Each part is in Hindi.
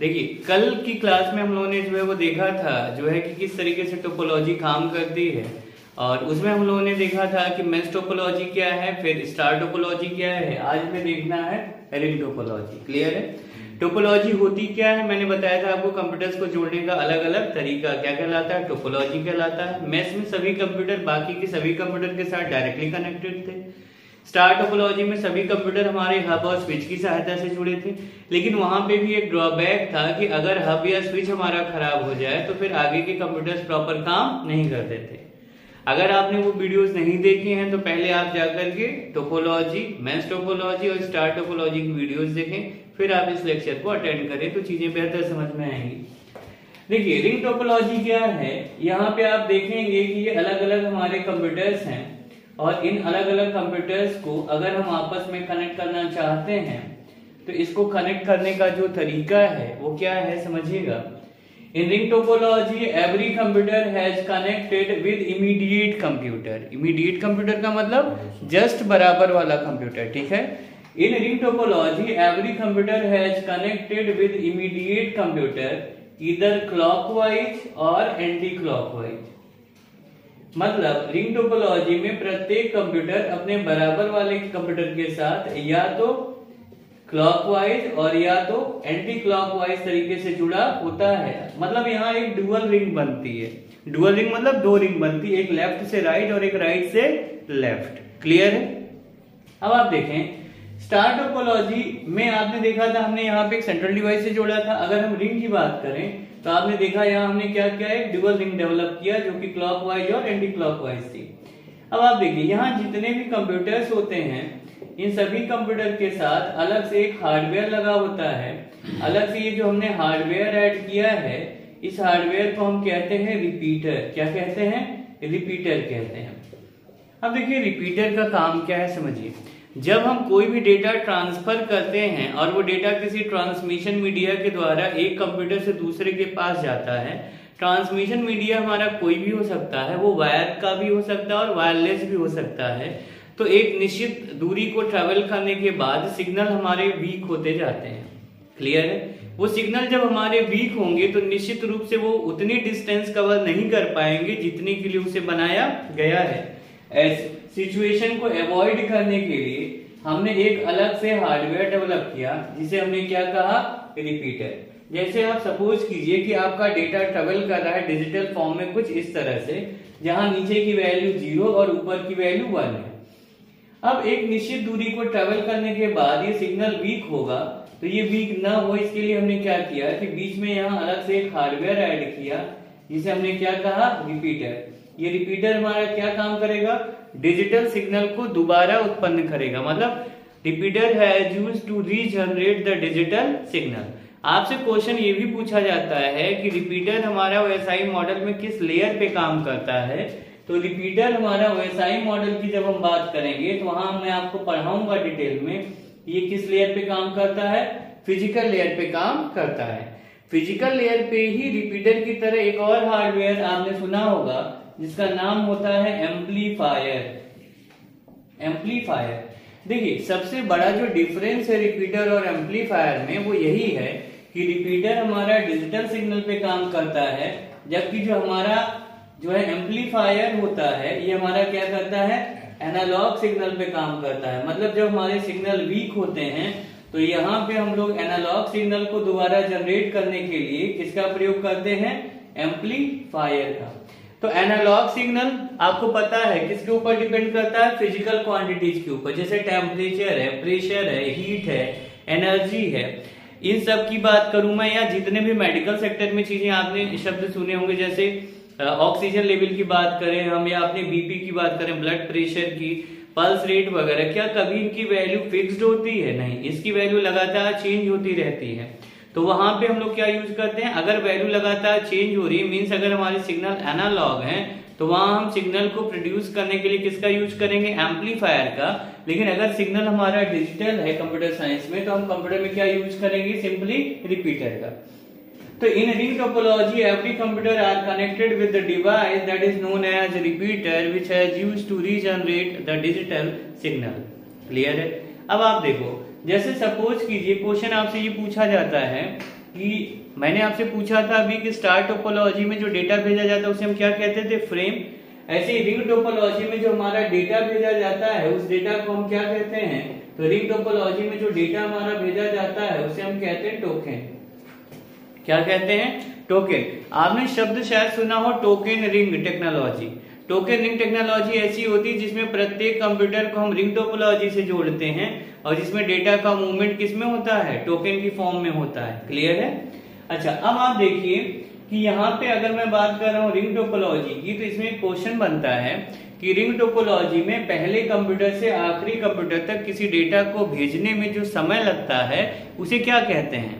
देखिए कल की क्लास में हम लोगों ने जो है वो देखा था जो है कि किस तरीके से टोपोलॉजी काम करती है, और उसमें हम लोगों ने देखा था कि मेश टोपोलॉजी क्या है, फिर स्टार टोपोलॉजी क्या है। आज हमें देखना है रिंग टोपोलॉजी। क्लियर है? टोपोलॉजी होती क्या है, मैंने बताया था आपको। कंप्यूटर्स को जोड़ने का अलग अलग तरीका क्या कहलाता है, टोपोलॉजी कहलाता है। मेश में सभी कंप्यूटर बाकी के सभी कंप्यूटर के साथ डायरेक्टली कनेक्टेड थे। स्टार टोपोलॉजी में सभी कंप्यूटर हमारे हब और स्विच की सहायता से जुड़े थे, लेकिन वहां पे भी एक ड्रॉबैक था कि अगर हब या स्विच हमारा खराब हो जाए तो फिर आगे के कंप्यूटर्स प्रॉपर काम नहीं करते थे। अगर आपने वो वीडियोस नहीं देखे हैं तो पहले आप जाकर के टोपोलॉजी, मेश टोपोलॉजी और स्टार टोपोलॉजी की वीडियोस देखें, फिर आप इस लेक्चर को अटेंड करें तो चीजें बेहतर समझ में आएंगी। देखिए रिंग टोपोलॉजी क्या है, यहाँ पे आप देखेंगे कि ये अलग अलग हमारे कंप्यूटर्स हैं, और इन अलग अलग कंप्यूटर्स को अगर हम आपस में कनेक्ट करना चाहते हैं तो इसको कनेक्ट करने का जो तरीका है वो क्या है, समझिएगा। इन ring topology every computer has connected with immediate computer. Immediate computer का मतलब जस्ट बराबर वाला कंप्यूटर, ठीक है। इन ring topology every computer has connected with immediate computer either clockwise और एंटी क्लॉकवाइज। मतलब रिंग टोपोलॉजी में प्रत्येक कंप्यूटर अपने बराबर वाले कंप्यूटर के साथ या तो क्लॉकवाइज और या तो एंटी क्लॉकवाइज तरीके से जुड़ा होता है। मतलब यहाँ एक डुअल रिंग बनती है। डुअल रिंग मतलब दो रिंग बनती है, एक लेफ्ट से राइट और एक राइट से लेफ्ट। क्लियर है? अब आप देखें स्टार टोपोलॉजी में आपने देखा था हमने यहाँ पे एक सेंट्रल डिवाइस से जोड़ा था। अगर हम रिंग की बात करें तो आपने देखा यहाँ हमने क्या किया, एक डुअल रिंग डेवलप किया जो कि क्लॉकवाइज और एंटी क्लॉकवाइज थी। अब आप देखिए यहाँ जितने भी कंप्यूटर्स होते हैं इन सभी कंप्यूटर के साथ अलग से एक हार्डवेयर लगा होता है। अलग से ये जो हमने हार्डवेयर ऐड किया है, इस हार्डवेयर को हम कहते हैं रिपीटर। क्या कहते हैं? रिपीटर कहते हैं। अब देखिए रिपीटर का काम क्या है, समझिए। जब हम कोई भी डेटा ट्रांसफर करते हैं और वो डेटा किसी ट्रांसमिशन मीडिया के द्वारा एक कंप्यूटर से दूसरे के पास जाता है, ट्रांसमिशन मीडिया हमारा कोई भी हो सकता है, वो वायर का भी हो सकता है और वायरलेस भी हो सकता है। तो एक निश्चित दूरी को ट्रेवल करने के बाद सिग्नल हमारे वीक होते जाते हैं। क्लियर है? वो सिग्नल जब हमारे वीक होंगे तो निश्चित रूप से वो उतनी डिस्टेंस कवर नहीं कर पाएंगे जितने के लिए उसे बनाया गया है। ऐसे सिचुएशन को अवॉइड करने के लिए हमने एक अलग से हार्डवेयर डेवलप किया जिसे हमने क्या कहा, रिपीटर। जैसे आप सपोज कीजिए कि आपका डेटा ट्रेवल कर रहा है डिजिटल फॉर्म में कुछ इस तरह से, जहां नीचे की वैल्यू 0 और ऊपर की वैल्यू 1 है। अब एक निश्चित दूरी को ट्रेवल करने के बाद ये सिग्नल वीक होगा, तो ये वीक ना हो इसके लिए हमने क्या किया कि बीच में यहाँ अलग से एक हार्डवेयर ऐड किया जिसे हमने क्या कहा, रिपीटर। ये रिपीटर हमारा क्या काम करेगा, डिजिटल सिग्नल को दोबारा उत्पन्न करेगा। मतलब repeater has used to regenerate the digital signal. आपसे क्वेश्चन ये भी पूछा जाता है कि रिपीटर हमारा ओएसआई मॉडल में किस लेयर पे काम करता है। तो रिपीटर हमारा ओएसआई मॉडल की जब हम बात करेंगे तो वहां मैं आपको पढ़ाऊंगा डिटेल में ये किस लेयर पे काम करता है, फिजिकल लेयर पे काम करता है। फिजिकल लेयर पे ही रिपीटर की तरह एक और हार्डवेयर आपने सुना होगा जिसका नाम होता है एम्पलीफायर। एम्पलीफायर देखिए सबसे बड़ा जो डिफरेंस है रिपीटर और एम्पलीफायर में वो यही है कि रिपीटर हमारा डिजिटल सिग्नल पे काम करता है, जबकि जो हमारा जो है एम्पलीफायर होता है ये हमारा क्या करता है, एनालॉग सिग्नल पे काम करता है। मतलब जब हमारे सिग्नल वीक होते हैं तो यहाँ पे हम लोग एनालॉग सिग्नल को दोबारा जनरेट करने के लिए किसका प्रयोग करते हैं, एम्पलीफायर का। तो एनालॉग सिग्नल आपको पता है किसके ऊपर डिपेंड करता है, फिजिकल क्वांटिटीज के ऊपर, जैसे टेम्परेचर है, प्रेशर है, हीट है, एनर्जी है। इन सब की बात करूं मैं, या जितने भी मेडिकल सेक्टर में चीजें आपने शब्द सुने होंगे, जैसे ऑक्सीजन लेवल की बात करें हम, या अपने बीपी की बात करें, ब्लड प्रेशर की, पल्स रेट वगैरह, क्या कभी इनकी वैल्यू फिक्स्ड होती है? नहीं, इसकी वैल्यू लगातार चेंज होती रहती है। तो वहां पे हम लोग क्या यूज करते हैं, अगर वैल्यू लगातार चेंज हो रही है मीन्स अगर हमारे सिग्नल एनालॉग हैं तो वहां हम सिग्नल को प्रोड्यूस करने के लिए किसका यूज करेंगे, एम्पलीफायर का। लेकिन अगर सिग्नल हमारा डिजिटल है कंप्यूटर साइंस में तो हम कंप्यूटर में क्या यूज करेंगे, सिंपली रिपीटर का। तो in ring topology every computer are connected with the device that is known as repeater which has used to regenerate the digital signal. Clear है? अब आप देखो, जैसे सपोज कीजिए क्वेश्चन आपसे ये पूछा जाता है कि मैंने आपसे पूछा था अभी कि स्टार टोपोलॉजी में जो डेटा भेजा जाता है उसे हम क्या कहते थे, फ्रेम। ऐसे ही रिंग टोपोलॉजी में जो हमारा डेटा भेजा जाता है उस डेटा को हम क्या कहते हैं, तो रिंग टोपोलॉजी में जो डेटा हमारा भेजा जाता है उसे हम कहते हैं टोकन। क्या कहते हैं, टोकन। आपने शब्द शायद सुना हो token ring technology. Token ring technology ऐसी होती है जिसमें प्रत्येक कंप्यूटर को हम रिंग टोपोलॉजी से जोड़ते हैं और जिसमें डेटा का मूवमेंट किसमें होता है, टोकन की फॉर्म में होता है। क्लियर है। अच्छा, अब आप देखिए कि यहाँ पे अगर मैं बात कर रहा हूँ रिंग टोपोलॉजी की, तो इसमें एक क्वेश्चन बनता है कि रिंग टोपोलॉजी में पहले कंप्यूटर से आखिरी कंप्यूटर तक किसी डेटा को भेजने में जो समय लगता है उसे क्या कहते हैं।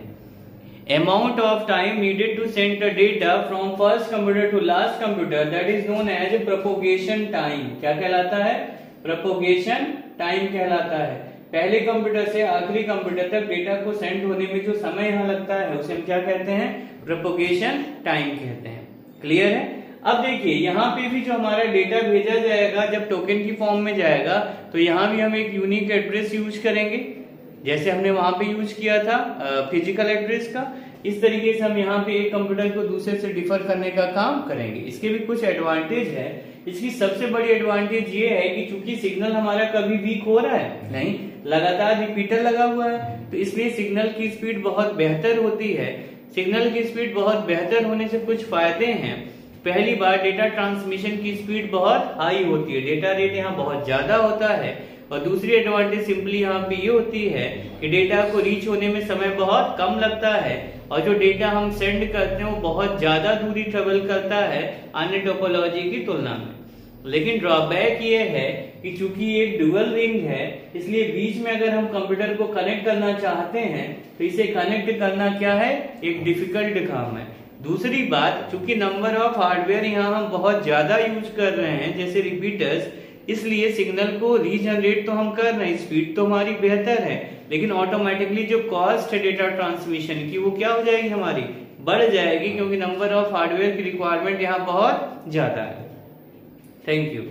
Amount of time needed to send the data from first computer to last computer, that is known as propagation time। क्या कहलाता है, propagation time कहलाता है। पहले कंप्यूटर से आखिरी कंप्यूटर तक डेटा को सेंड होने में जो समय यहाँ लगता है उसे हम क्या कहते हैं, प्रोपोगेशन टाइम कहते हैं। क्लियर है। अब देखिए यहाँ पे भी जो हमारा डेटा भेजा जाएगा जब टोकन की फॉर्म में जाएगा तो यहाँ भी हम एक यूनिक एड्रेस यूज करेंगे, जैसे हमने वहां पे यूज किया था फिजिकल एड्रेस का। इस तरीके से हम यहाँ पे एक कंप्यूटर को दूसरे से डिफर करने का काम करेंगे। इसके भी कुछ एडवांटेज है। इसकी सबसे बड़ी एडवांटेज ये है कि चूंकि सिग्नल हमारा कभी वीक हो रहा है नहीं, लगातार रिपीटर लगा हुआ है, तो इसलिए सिग्नल की स्पीड बहुत बेहतर होती है। सिग्नल की स्पीड बहुत बेहतर होने से कुछ फायदे हैं। पहली बार डेटा ट्रांसमिशन की स्पीड बहुत हाई होती है, डेटा रेट यहाँ बहुत ज्यादा होता है। और दूसरी एडवांटेज सिंपली यहाँ पे ये होती है कि डेटा को रीच होने में समय बहुत कम लगता है और जो डेटा हम सेंड करते हैं वो बहुत ज्यादा दूरी ट्रेवल करता है अन्य टोपोलॉजी की तुलना में। लेकिन ड्रॉबैक ये है कि चूंकि एक डुअल रिंग है इसलिए बीच में अगर हम कंप्यूटर को कनेक्ट करना चाहते हैं तो इसे कनेक्ट करना क्या है, एक डिफिकल्ट काम है। दूसरी बात, चूंकि नंबर ऑफ हार्डवेयर यहाँ हम बहुत ज्यादा यूज कर रहे हैं जैसे रिपीटर्स, इसलिए सिग्नल को रीजनरेट तो हम कर रहे हैं, स्पीड तो हमारी बेहतर है, लेकिन ऑटोमेटिकली जो कॉस्ट है डेटा ट्रांसमिशन की वो क्या हो जाएगी, हमारी बढ़ जाएगी, क्योंकि नंबर ऑफ हार्डवेयर की रिक्वायरमेंट यहाँ बहुत ज्यादा है। Thank you.